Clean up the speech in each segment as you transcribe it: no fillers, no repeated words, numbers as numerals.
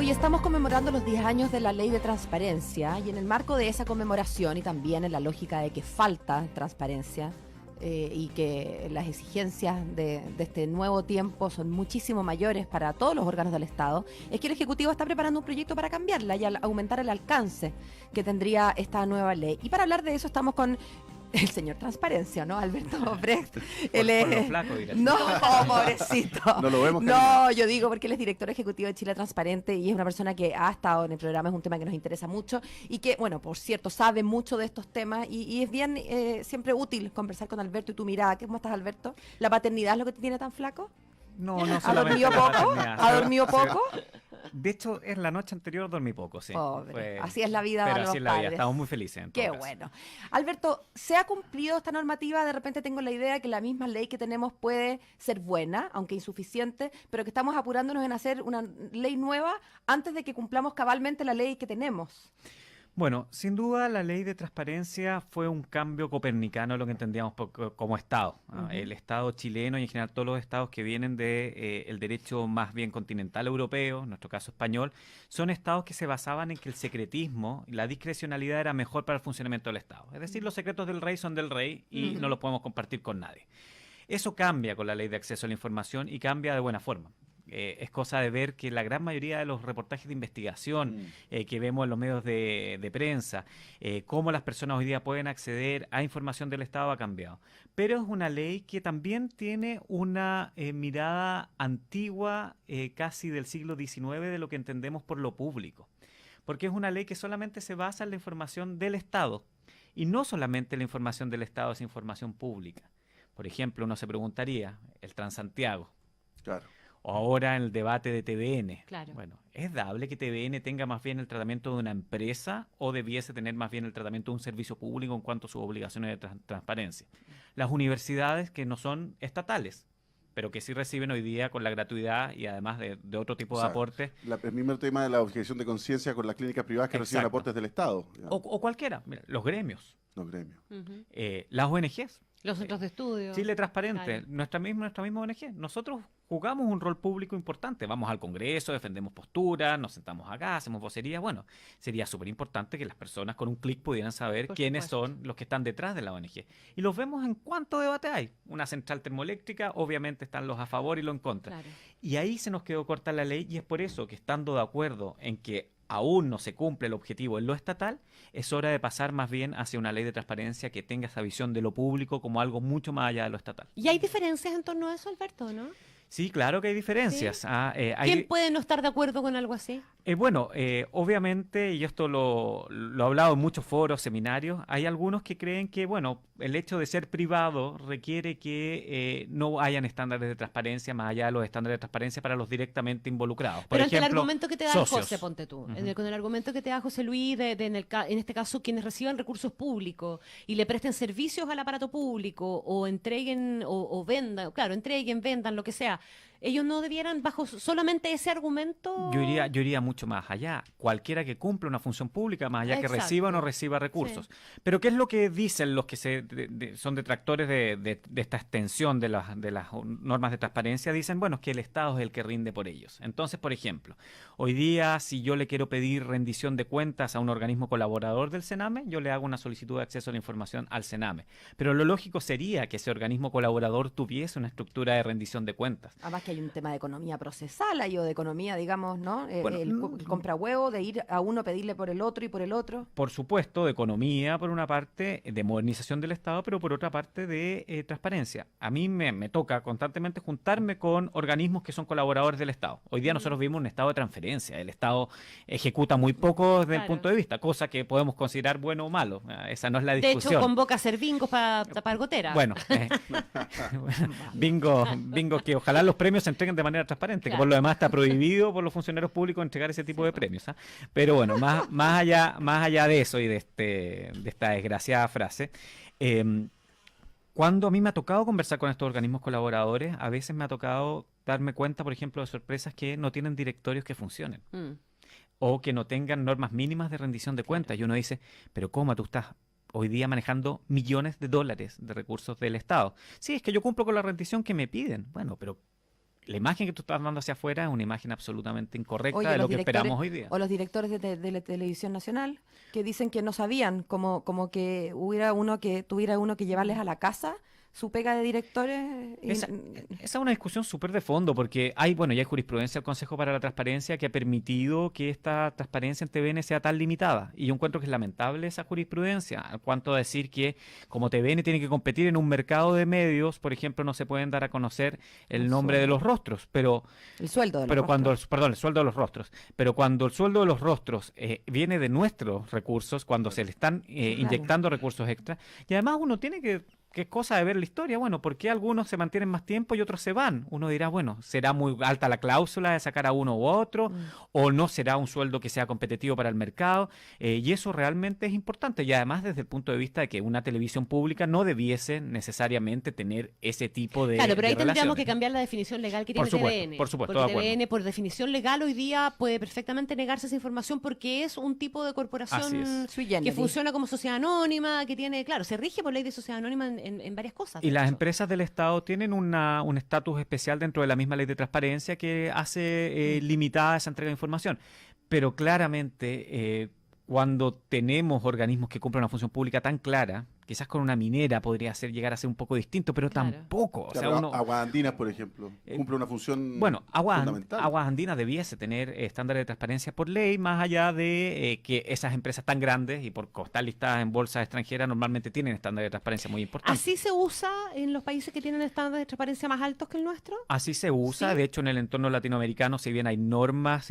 Hoy estamos conmemorando los 10 años de la Ley de Transparencia y en el marco de esa conmemoración y también en la lógica de que falta transparencia y que las exigencias de este nuevo tiempo son muchísimo mayores para todos los órganos del Estado, es que el Ejecutivo está preparando un proyecto para cambiarla y aumentar el alcance que tendría esta nueva ley. Y para hablar de eso estamos con el señor Transparencia, ¿no? Alberto Brecht. Él es... Por lo flaco, dirás. No, pobrecito. No lo vemos. No, yo digo porque él es director ejecutivo de Chile Transparente y es una persona que ha estado en el programa, es un tema que nos interesa mucho y que, bueno, por cierto, sabe mucho de estos temas y es bien siempre útil conversar con Alberto y tu mirada. ¿Cómo estás, Alberto? ¿La paternidad es lo que te tiene tan flaco? No, no ¿Ha solamente dormido la poco? paternidad. ¿Ha dormido poco? De hecho, en la noche anterior dormí poco, sí. Pobre. Así es la vida de pero los así es la vida, padres. estamos muy felices. En todo Qué caso. bueno. Alberto, ¿se ha cumplido esta normativa? De repente tengo la idea que la misma ley que tenemos puede ser buena, aunque insuficiente, pero que estamos apurándonos en hacer una ley nueva antes de que cumplamos cabalmente la ley que tenemos. Bueno, sin duda la ley de transparencia fue un cambio copernicano de lo que entendíamos como Estado. El Estado chileno y en general todos los estados que vienen de el derecho más bien continental europeo, en nuestro caso español, son estados que se basaban en que el secretismo y la discrecionalidad era mejor para el funcionamiento del Estado. Es decir, los secretos del rey son del rey y no los podemos compartir con nadie. Eso cambia con la ley de acceso a la información y cambia de buena forma. Es cosa de ver que la gran mayoría de los reportajes de investigación que vemos en los medios de prensa, cómo las personas hoy día pueden acceder a información del Estado ha cambiado. Pero es una ley que también tiene una mirada antigua, casi del siglo XIX, de lo que entendemos por lo público. Porque es una ley que solamente se basa en la información del Estado. Y no solamente la información del Estado es información pública. Por ejemplo, uno se preguntaría, el Transantiago. Claro. O ahora en el debate de TVN. Claro. Bueno, ¿es dable que TVN tenga más bien el tratamiento de una empresa o debiese tener más bien el tratamiento de un servicio público en cuanto a sus obligaciones de transparencia? Las universidades que no son estatales, pero que sí reciben hoy día con la gratuidad y además de otro tipo de aportes. El mismo tema de la objeción de conciencia con las clínicas privadas que reciben aportes del Estado. O cualquiera. Mira, los gremios. Los gremios. Las ONGs. Los centros de estudio. Chile Transparente, Claro. nuestra misma ONG. Nosotros jugamos un rol público importante. Vamos al Congreso, defendemos posturas, nos sentamos acá, hacemos vocerías. Bueno, sería súper importante que las personas con un clic pudieran saber quiénes son los que están detrás de la ONG. Y los vemos en cuánto debate hay. Una central termoeléctrica, obviamente están los a favor y los en contra. Claro. Y ahí se nos quedó corta la ley y es por eso que estando de acuerdo en que aún no se cumple el objetivo en lo estatal, es hora de pasar más bien hacia una ley de transparencia que tenga esa visión de lo público como algo mucho más allá de lo estatal. ¿Y hay diferencias en torno a eso, Alberto, no? Sí, claro que hay diferencias. ¿Sí? Hay, ¿Quién puede no estar de acuerdo con algo así? obviamente, y esto lo he hablado en muchos foros, seminarios, hay algunos que creen que, bueno, el hecho de ser privado requiere que no hayan estándares de transparencia más allá de los estándares de transparencia para los directamente involucrados. Por Pero ante el ejemplo, argumento que te da socios. José, ponte tú, con el argumento que te da José Luis, en este caso, quienes reciban recursos públicos y le presten servicios al aparato público o entreguen o vendan, claro, vendan, lo que sea, ellos no debieran, bajo solamente ese argumento... Yo iría mucho más allá. Cualquiera que cumpla una función pública, más allá que Exacto. reciba o no reciba recursos. Sí. Pero ¿qué es lo que dicen los que son detractores de esta extensión de las normas de transparencia? Dicen, bueno, es que el Estado es el que rinde por ellos. Entonces, por ejemplo, hoy día, si yo le quiero pedir rendición de cuentas a un organismo colaborador del Sename, yo le hago una solicitud de acceso a la información al Sename. Pero lo lógico sería que ese organismo colaborador tuviese una estructura de rendición de cuentas. Además que hay un tema de economía procesal ahí o de economía, digamos, ¿no? Bueno, el compra huevo, de ir a uno pedirle por el otro y por el otro. Por supuesto, de economía por una parte, de modernización del Estado, pero por otra parte de transparencia. A mí me toca constantemente juntarme con organismos que son colaboradores del Estado. Hoy día nosotros vivimos un estado de transferencia. El Estado ejecuta muy poco desde el punto de vista, cosa que podemos considerar bueno o malo. Esa no es la discusión. De hecho, convoca a hacer bingos para tapar goteras. Bueno, bingo que ojalá los premios se entreguen de manera transparente, Claro. que por lo demás está prohibido por los funcionarios públicos entregar ese tipo de premios. ¿Ah? Pero bueno, más allá de eso y de esta desgraciada frase, cuando a mí me ha tocado conversar con estos organismos colaboradores, a veces me ha tocado darme cuenta, por ejemplo, de sorpresas que no tienen directorios que funcionen o que no tengan normas mínimas de rendición de cuentas. Y uno dice, pero ¿cómo tú estás hoy día manejando millones de dólares de recursos del Estado? Sí, es que yo cumplo con la rendición que me piden. Bueno, pero la imagen que tú estás dando hacia afuera es una imagen absolutamente incorrecta Oye, de los lo que directores, esperamos hoy día. o los directores de la televisión nacional que dicen que no sabían, como que tuviera uno que llevarles a la casa su pega de directores. Esa es una discusión súper de fondo, porque ya hay jurisprudencia del Consejo para la Transparencia que ha permitido que esta transparencia en TVN sea tan limitada. Y yo encuentro que es lamentable esa jurisprudencia, en cuanto a decir que como TVN tiene que competir en un mercado de medios, por ejemplo, no se pueden dar a conocer el nombre de los rostros, pero el sueldo de los pero cuando rostros. perdón, el sueldo de los rostros, pero cuando el sueldo de los rostros viene de nuestros recursos, cuando se le están inyectando recursos extra, y además uno tiene que es cosa de ver la historia, bueno, ¿por qué algunos se mantienen más tiempo y otros se van? Uno dirá, bueno, ¿será muy alta la cláusula de sacar a uno u otro? ¿O no será un sueldo que sea competitivo para el mercado? Y eso realmente es importante. Y además desde el punto de vista de que una televisión pública no debiese necesariamente tener ese tipo de Claro, pero ahí tendríamos relaciones. que cambiar la definición legal que Por tiene supuesto, TVN. por supuesto, Porque de acuerdo. TVN, por definición legal, hoy día puede perfectamente negarse esa información porque es un tipo de Así corporación es. Sui que generis. funciona como sociedad anónima, que tiene, claro, se rige por ley de sociedad anónima en varias cosas. Y de las hecho. empresas del Estado tienen un estatus especial dentro de la misma ley de transparencia que hace limitada esa entrega de información. Pero claramente, cuando tenemos organismos que cumplen una función pública tan clara, quizás con una minera podría llegar a ser un poco distinto, pero Claro. tampoco. O sea, Claro, uno, Aguas Andinas, por ejemplo, cumple una función bueno, fundamental. Aguas Andinas debiese tener estándares de transparencia por ley, más allá de que esas empresas tan grandes y por estar listadas en bolsas extranjeras normalmente tienen estándares de transparencia muy importantes. ¿Así se usa en los países que tienen estándares de transparencia más altos que el nuestro? Así se usa, ¿Sí? de hecho en el entorno latinoamericano, si bien hay normas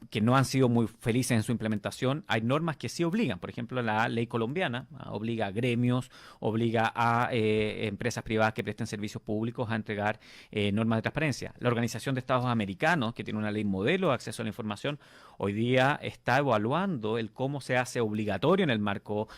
que no han sido muy felices en su implementación, hay normas que sí obligan. Por ejemplo, la ley colombiana obliga a gremios, obliga a empresas privadas que presten servicios públicos a entregar normas de transparencia. La Organización de Estados Americanos, que tiene una ley modelo de acceso a la información, hoy día está evaluando el cómo se hace obligatorio en el marco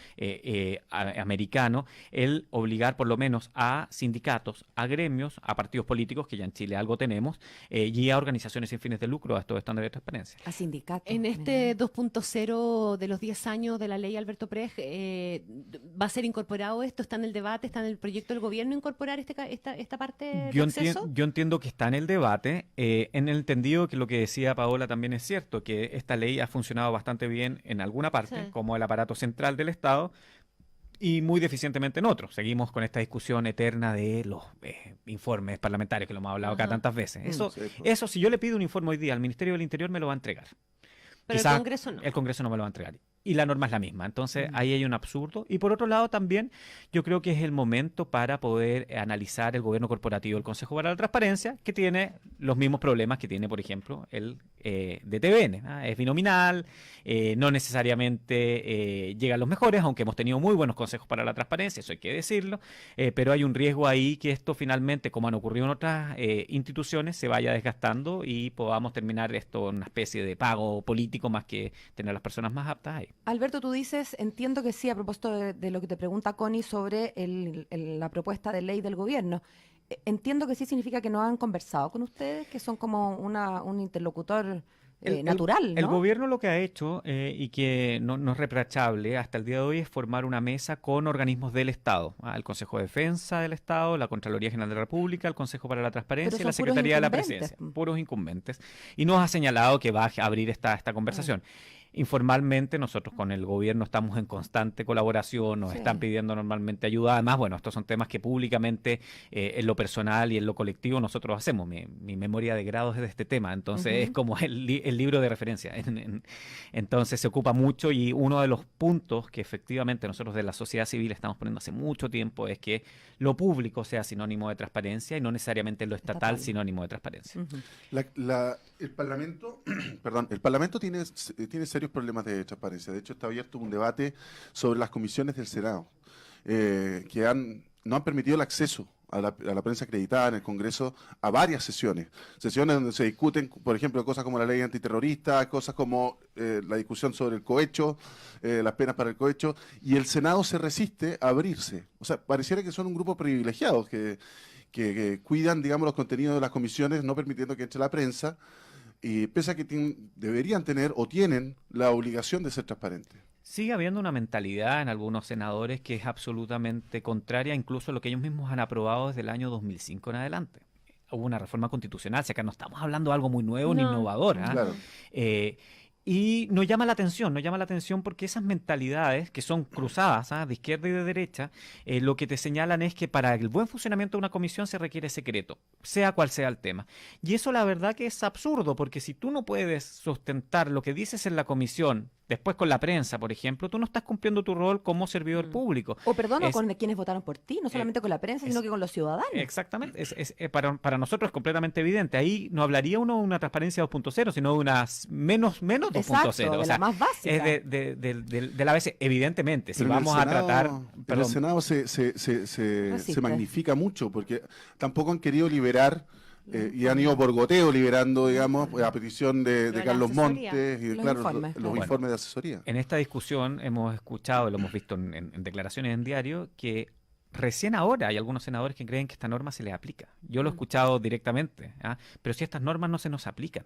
americano el obligar por lo menos a sindicatos, a gremios, a partidos políticos, que ya en Chile algo tenemos, y a organizaciones sin fines de lucro a estos estándares de transparencia. A sindicatos. En este 2.0 de los 10 años de la ley Alberto Prej, ¿va a ser incorporado esto? ¿Está en el debate? ¿Está en el proyecto del gobierno incorporar esta parte de acceso? Yo entiendo que está en el debate, en el entendido que lo que decía Paola también es cierto, que esta ley ha funcionado bastante bien en alguna parte, Sí. como el aparato central del Estado, y muy deficientemente en otros. Seguimos con esta discusión eterna de los informes parlamentarios, que lo hemos hablado acá Ajá. tantas veces. Eso, Sí, pues. eso, si yo le pido un informe hoy día al Ministerio del Interior, me lo va a entregar. Pero Quizá el Congreso no. el Congreso no me lo va a entregar. Y la norma es la misma. Entonces, ahí hay un absurdo. Y por otro lado, también yo creo que es el momento para poder analizar el gobierno corporativo del Consejo para la Transparencia, que tiene los mismos problemas que tiene, por ejemplo, el de TVN. Es binominal, no necesariamente llega a los mejores, aunque hemos tenido muy buenos consejos para la transparencia, eso hay que decirlo. Pero hay un riesgo ahí que esto finalmente, como han ocurrido en otras instituciones, se vaya desgastando y podamos terminar esto en una especie de pago político más que tener a las personas más aptas ahí. Alberto, tú dices, entiendo que sí, a propósito de lo que te pregunta Connie sobre la propuesta de ley del gobierno. Entiendo que sí significa que no han conversado con ustedes, que son como un interlocutor natural, ¿no? El gobierno lo que ha hecho y que no es reprochable hasta el día de hoy es formar una mesa con organismos del Estado. El Consejo de Defensa del Estado, la Contraloría General de la República, el Consejo para la Transparencia y la son puros Secretaría de la incumbentes. Presidencia. Puros incumbentes. Y nos ha señalado que va a abrir esta conversación. Informalmente nosotros con el gobierno estamos en constante colaboración, nos Sí. están pidiendo normalmente ayuda. Además, bueno, estos son temas que públicamente en lo personal y en lo colectivo nosotros hacemos. Mi memoria de grados es de este tema, entonces es como el libro de referencia. Entonces se ocupa mucho y uno de los puntos que efectivamente nosotros de la sociedad civil estamos poniendo hace mucho tiempo es que lo público sea sinónimo de transparencia y no necesariamente lo estatal Estatal. sinónimo de transparencia. Ujú. El Parlamento, perdón, el Parlamento tiene serios problemas de transparencia. De hecho, está abierto un debate sobre las comisiones del Senado, que no han permitido el acceso a la prensa acreditada en el Congreso a varias sesiones. Sesiones donde se discuten, por ejemplo, cosas como la ley antiterrorista, cosas como la discusión sobre el cohecho, las penas para el cohecho, y el Senado se resiste a abrirse. O sea, pareciera que son un grupo privilegiado que cuidan, digamos, los contenidos de las comisiones, no permitiendo que entre la prensa, y pese a que deberían tener o tienen la obligación de ser transparentes. Sigue habiendo una mentalidad en algunos senadores que es absolutamente contraria incluso a lo que ellos mismos han aprobado desde el año 2005 en adelante. hubo una reforma constitucional, si acá no estamos hablando de algo muy nuevo ni No. innovador. ¿Ah? Claro. Y nos llama la atención porque esas mentalidades que son cruzadas, de izquierda y de derecha, lo que te señalan es que para el buen funcionamiento de una comisión se requiere secreto, sea cual sea el tema. Y eso la verdad que es absurdo, porque si tú no puedes sustentar lo que dices en la comisión, después con la prensa, por ejemplo, tú no estás cumpliendo tu rol como servidor público. O perdón, o Es- con quienes votaron por ti, no solamente con la prensa, sino que con los ciudadanos. Exactamente, para nosotros es completamente evidente. Ahí no hablaría uno de una transparencia 2.0, sino de una menos 2.0 Exacto, de o la sea, más básica. es de la vez, evidentemente, si Pero en el vamos a Senado- tratar... pero en el Perdón, Senado se Resiste. magnifica mucho, porque tampoco han querido liberar, y han ido por goteo liberando, digamos, a petición de de la Carlos asesoría. Montes y, Los claro, informes, los claro. informes de asesoría. en esta discusión hemos escuchado, lo hemos visto en declaraciones en diario, que recién ahora hay algunos senadores que creen que esta norma se les aplica. Yo lo he escuchado directamente, pero si estas normas no se nos aplican,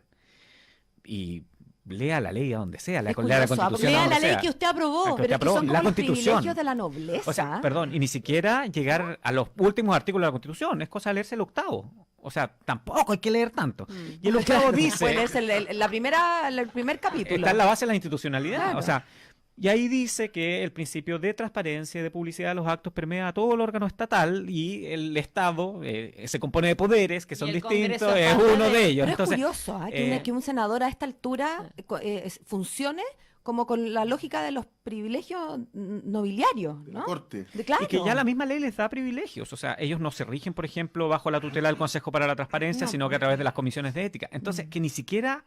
y lea la ley a donde sea, lea Es la curioso, Constitución a Lea donde la ley sea. que usted aprobó. Que usted Pero que aprobó. son como La los Constitución. privilegios de la nobleza. O sea, perdón, y ni siquiera llegar a los últimos artículos de la Constitución, es cosa de leerse el octavo. O sea, tampoco hay que leer tanto. Y el octavo Puede dice, leerse el primer capítulo. está en la base de la institucionalidad. Claro. O sea, y ahí dice que el principio de transparencia y de publicidad de los actos permea a todo el órgano estatal y el Estado se compone de poderes que son el distintos, Congreso es aparte uno de ellos. Pero Entonces, es curioso que un senador a esta altura funcione como con la lógica de los privilegios nobiliarios, De la ¿no? Corte. Claro. y que ya la misma ley les da privilegios. O sea, ellos no se rigen, por ejemplo, bajo la tutela del Consejo para la Transparencia, No. sino que a través de las comisiones de ética. Entonces, que ni siquiera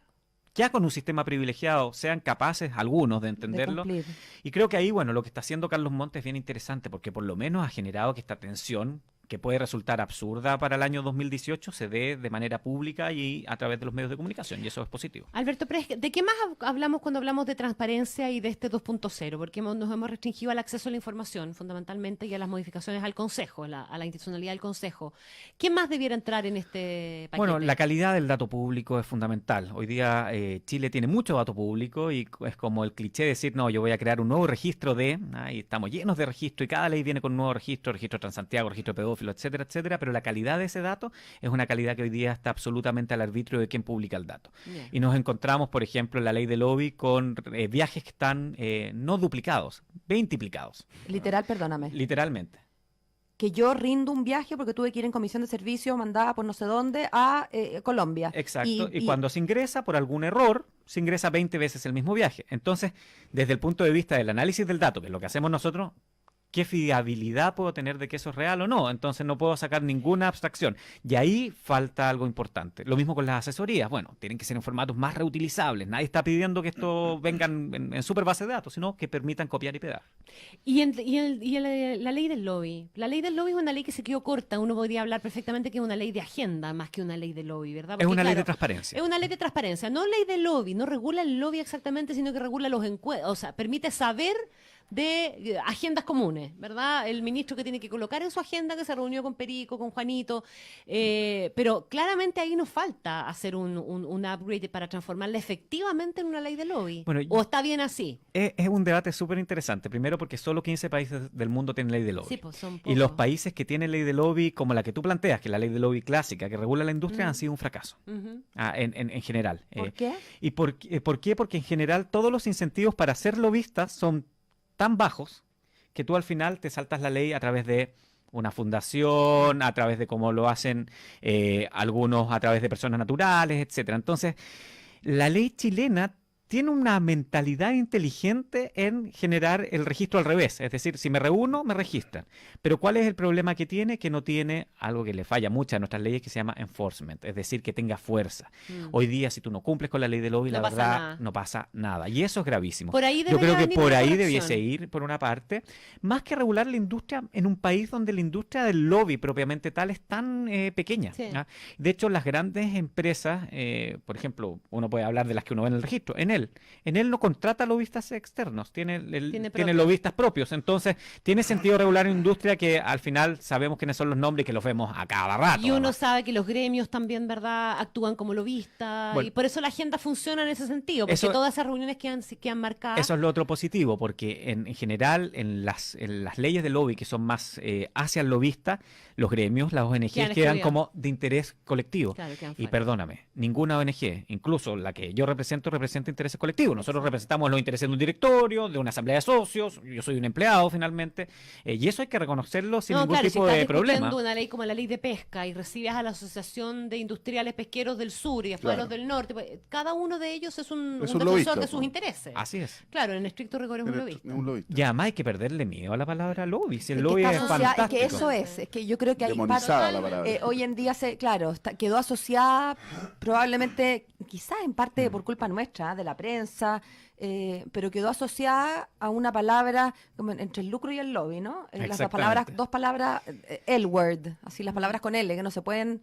ya con un sistema privilegiado sean capaces algunos de de entenderlo. cumplir. Y creo que ahí, bueno, lo que está haciendo Carlos Montes es bien interesante, porque por lo menos ha generado que esta tensión, que puede resultar absurda para el año 2018, se dé de manera pública y a través de los medios de comunicación, y eso es positivo. Alberto Pérez, ¿de qué más hablamos cuando hablamos de transparencia y de este 2.0? Porque nos hemos restringido al acceso a la información, fundamentalmente, y a las modificaciones al Consejo, a la institucionalidad del Consejo. ¿Qué más debiera entrar en este paquete? Bueno, la calidad del dato público es fundamental. Hoy día Chile tiene mucho dato público y es como el cliché decir, no, yo voy a crear un nuevo registro y estamos llenos de registro y cada ley viene con un nuevo registro Transantiago, registro de pedófilos, etcétera, etcétera, pero la calidad de ese dato es una calidad que hoy día está absolutamente al arbitrio de quién publica el dato. Bien. Y nos encontramos, por ejemplo, en la ley de lobby con viajes que están no duplicados, 20-plicados, Literal, perdóname. literalmente. Que yo rindo un viaje porque tuve que ir en comisión de servicio mandada por no sé dónde a Colombia. Exacto, y cuando se ingresa por algún error, se ingresa 20 veces el mismo viaje. Entonces, desde el punto de vista del análisis del dato, que es lo que hacemos nosotros, ¿qué fiabilidad puedo tener de que eso es real o no? Entonces no puedo sacar ninguna abstracción. Y ahí falta algo importante. Lo mismo con las asesorías. Bueno, tienen que ser en formatos más reutilizables. Nadie está pidiendo que esto vengan en super base de datos, sino que permitan copiar y pegar. La ley del lobby. La ley del lobby es una ley que se quedó corta. Uno podría hablar perfectamente que es una ley de agenda más que una ley de lobby, ¿verdad? Es Porque, una ley de claro, transparencia. es una ley de transparencia, no ley de lobby, no regula el lobby exactamente, sino que regula los encuentros, o sea, permite saber de agendas comunes, ¿verdad? El ministro que tiene que colocar en su agenda que se reunió con Perico, con Juanito, pero claramente ahí nos falta hacer un upgrade para transformarla efectivamente en una ley de lobby. Bueno, ¿O está bien así? Es un debate súper interesante. Primero porque solo 15 países del mundo tienen ley de lobby. Sí, pues son Y los pocos. países que tienen ley de lobby, como la que tú planteas, que es la ley de lobby clásica, que regula la industria, han sido un fracaso. Ujú. En general. ¿Por qué? ¿Y por qué? Porque en general todos los incentivos para ser lobistas son tan bajos que tú al final te saltas la ley a través de una fundación, a través de cómo lo hacen algunos, a través de personas naturales, etcétera. Entonces, la ley chilena tiene una mentalidad inteligente en generar el registro al revés. Es decir, si me reúno, me registran. Pero ¿cuál es el problema que tiene? Que no tiene algo que le falla mucho a nuestras leyes que se llama enforcement, es decir, que tenga fuerza. Hoy día, si tú no cumples con la ley de lobby, No la pasa verdad, nada. no pasa nada. Y eso es gravísimo. Por ahí Yo creo debería que venir por una ahí corrección. debiese ir, por una parte, más que regular la industria en un país donde la industria del lobby propiamente tal es tan pequeña. Sí. De hecho, las grandes empresas, por ejemplo, uno puede hablar de las que uno ve en el registro, Enel, Enel. Enel no contrata lobistas externos, tiene propios. lobistas propios. Entonces, tiene sentido regular una industria que al final sabemos quiénes son los nombres y que los vemos a cada rato. Y uno además. sabe que los gremios también, ¿verdad?, actúan como lobistas. Bueno, y por eso la agenda funciona en ese sentido, porque eso- todas esas reuniones quedan marcadas. Eso es lo otro positivo, porque en general en las leyes de lobby que son más hacia el lobista, los gremios, las ONG Quedan quedan excluidas. como de interés colectivo. Claro, quedan Y fuera. perdóname, ninguna ONG, incluso la que yo representa intereses colectivos. Nosotros representamos los intereses de un directorio, de una asamblea de socios, yo soy un empleado finalmente, y eso hay que reconocerlo sin ningún claro, tipo si de estás problema. discutiendo una ley como la ley de pesca y recibes a la Asociación de Industriales Pesqueros del Sur y después a Claro. los del Norte, pues, cada uno de ellos es un Es un defensor lobista, de sus pues. intereses. Así es. Claro, en estricto rigor es un lobista. Es un lobista. Y además hay que perderle miedo a la palabra lobby, si el Es que lobby está es asociada- fantástico. es que eso es que yo creo que hay Demonizada la palabra. hoy en día quedó asociada probablemente, quizás en parte por culpa nuestra, de la prensa, pero quedó asociada a una palabra como entre el lucro y el lobby, ¿no? Las dos palabras, L-word, así las palabras con L, que no se pueden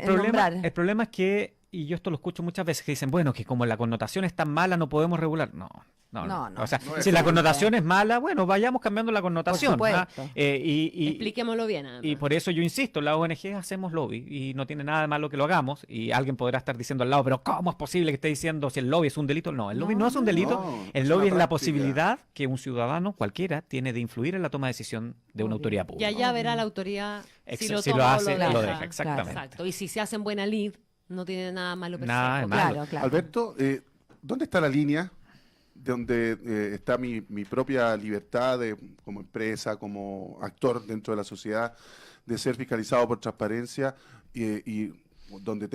nombrar. El problema es que, y yo esto lo escucho muchas veces, que dicen, bueno, que como la connotación es tan mala no podemos regular. No. No. O sea, No es si la correcto. connotación es mala, bueno, vayamos cambiando la connotación. ¿ah? supuesto. Expliquémoslo bien. además. Y por eso yo insisto, la ONG hacemos lobby y no tiene nada de malo que lo hagamos. Y alguien podrá estar diciendo al lado, pero ¿cómo es posible que esté diciendo si el lobby es un delito? No, el lobby no es un delito. no, El es lobby una es la práctica. posibilidad que un ciudadano cualquiera tiene de influir en la toma de decisión de una autoridad Y pública. allá verá la autoridad si lo Si toma lo o hace, lo lo deja. deja, exactamente. Exacto. Y si se hace en buena lid, no tiene nada malo per se. Nada de malo. Claro, claro. Alberto, ¿dónde está la línea donde está mi propia libertad como empresa, como actor dentro de la sociedad, de ser fiscalizado por transparencia y donde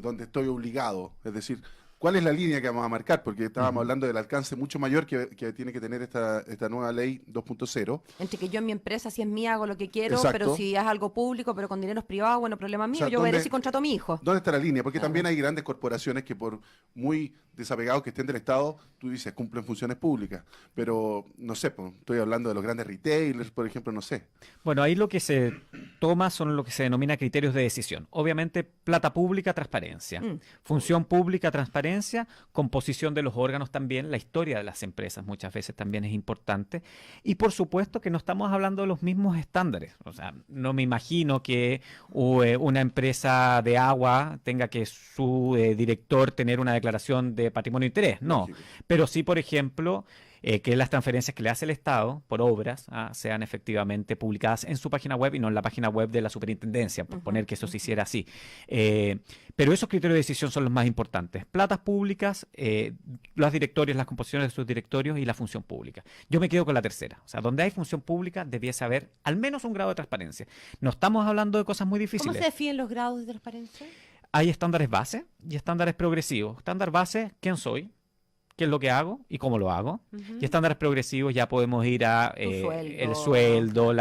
donde estoy obligado? Es decir, ¿cuál es la línea que vamos a marcar? Porque estábamos hablando del alcance mucho mayor que tiene que tener esta nueva ley 2.0. Entre que yo en mi empresa, si es mía, hago lo que quiero, Exacto. pero si es algo público, pero con dineros privados, bueno, problema mío, sea, yo veré ¿dónde- si contrato a mi hijo. ¿Dónde está la línea? Porque también hay grandes corporaciones que por muy desapegados que estén del Estado, tú dices, cumplen funciones públicas. Pero, no sé, pues, estoy hablando de los grandes retailers, por ejemplo, no sé. Bueno, ahí lo que se toma son lo que se denomina criterios de decisión. Obviamente, plata pública, transparencia. Función pública, transparencia. Composición de los órganos también. La historia de las empresas muchas veces también es importante. Y por supuesto que no estamos hablando de los mismos estándares. O sea, no me imagino que una empresa de agua tenga que su director tener una declaración de patrimonio e interés. No. Lógico. Pero sí, por ejemplo, que las transferencias que le hace el Estado por obras sean efectivamente publicadas en su página web y no en la página web de la superintendencia, por poner que eso se hiciera así. Pero esos criterios de decisión son los más importantes. Platas públicas, los directorios, las composiciones de sus directorios y la función pública. Yo me quedo con la tercera. O sea, donde hay función pública debiese haber al menos un grado de transparencia. No estamos hablando de cosas muy ¿Cómo difíciles. se definen los grados de transparencia? Hay estándares base y estándares progresivos. Estándar base, ¿quién soy? ¿Qué es lo que hago y cómo lo hago? Y estándares progresivos ya podemos ir a sueldo. el sueldo,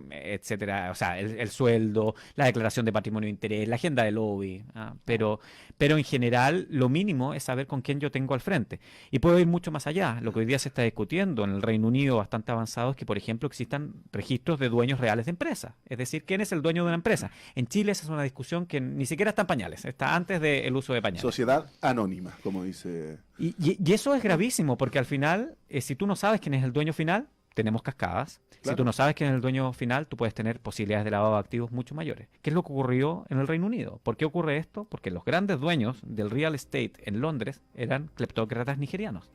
etcétera, o sea, el sueldo, la declaración de patrimonio de interés, la agenda de lobby, pero en general lo mínimo es saber con quién yo tengo al frente. Y puedo ir mucho más allá. Lo que hoy día se está discutiendo en el Reino Unido bastante avanzado es que, por ejemplo, existan registros de dueños reales de empresas. Es decir, ¿quién es el dueño de una empresa? En Chile esa es una discusión que ni siquiera está en pañales, está antes del uso de pañales. Sociedad anónima, como dice... Y eso es gravísimo, porque al final, si tú no sabes quién es el dueño final, tenemos cascadas. Si Claro. tú no sabes quién es el dueño final, tú puedes tener posibilidades de lavado de activos mucho mayores. ¿Qué es lo que ocurrió en el Reino Unido? ¿Por qué ocurre esto? Porque los grandes dueños del real estate en Londres eran cleptócratas nigerianos.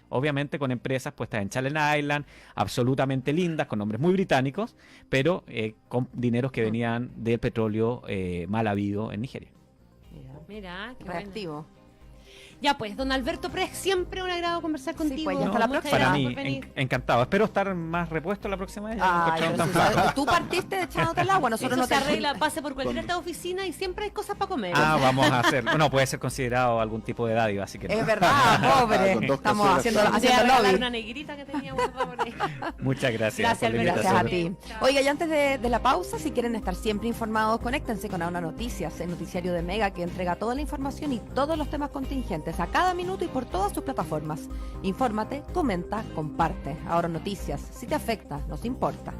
Obviamente con empresas puestas en Channel Island, absolutamente lindas, con nombres muy británicos, pero con dineros que venían del petróleo mal habido en Nigeria. Mira, qué bueno. Reactivo. Ya pues, don Alberto Pres, siempre un agrado conversar contigo. pues, ya hasta la Muchas próxima. Para gracias mí, por venir. encantado. Espero estar más repuesto la próxima vez. Ya me Ay, encontraron pero tan si flaco. tú partiste echándote el agua, nosotros Eso no se te arregla, pase por cualquier esta oficina y siempre hay cosas para comer. Vamos a hacer. No, puede ser considerado algún tipo de dádiva, así que no. Es verdad, pobre. Con dos Estamos cazuelas, haciendo, claro. Te voy a haciendo regalar lobby. una negrita que tenía guardada por ahí. Muchas gracias. Gracias, por la Alberto. Gracias a invitación. ti. Chao. Oiga, y antes de la pausa, si quieren estar siempre informados, conéctense con Ahora Noticias, el noticiario de Mega que entrega toda la información y todos los temas contingentes a cada minuto y por todas sus plataformas. Infórmate, comenta, comparte. Ahora Noticias, si te afecta, nos importa.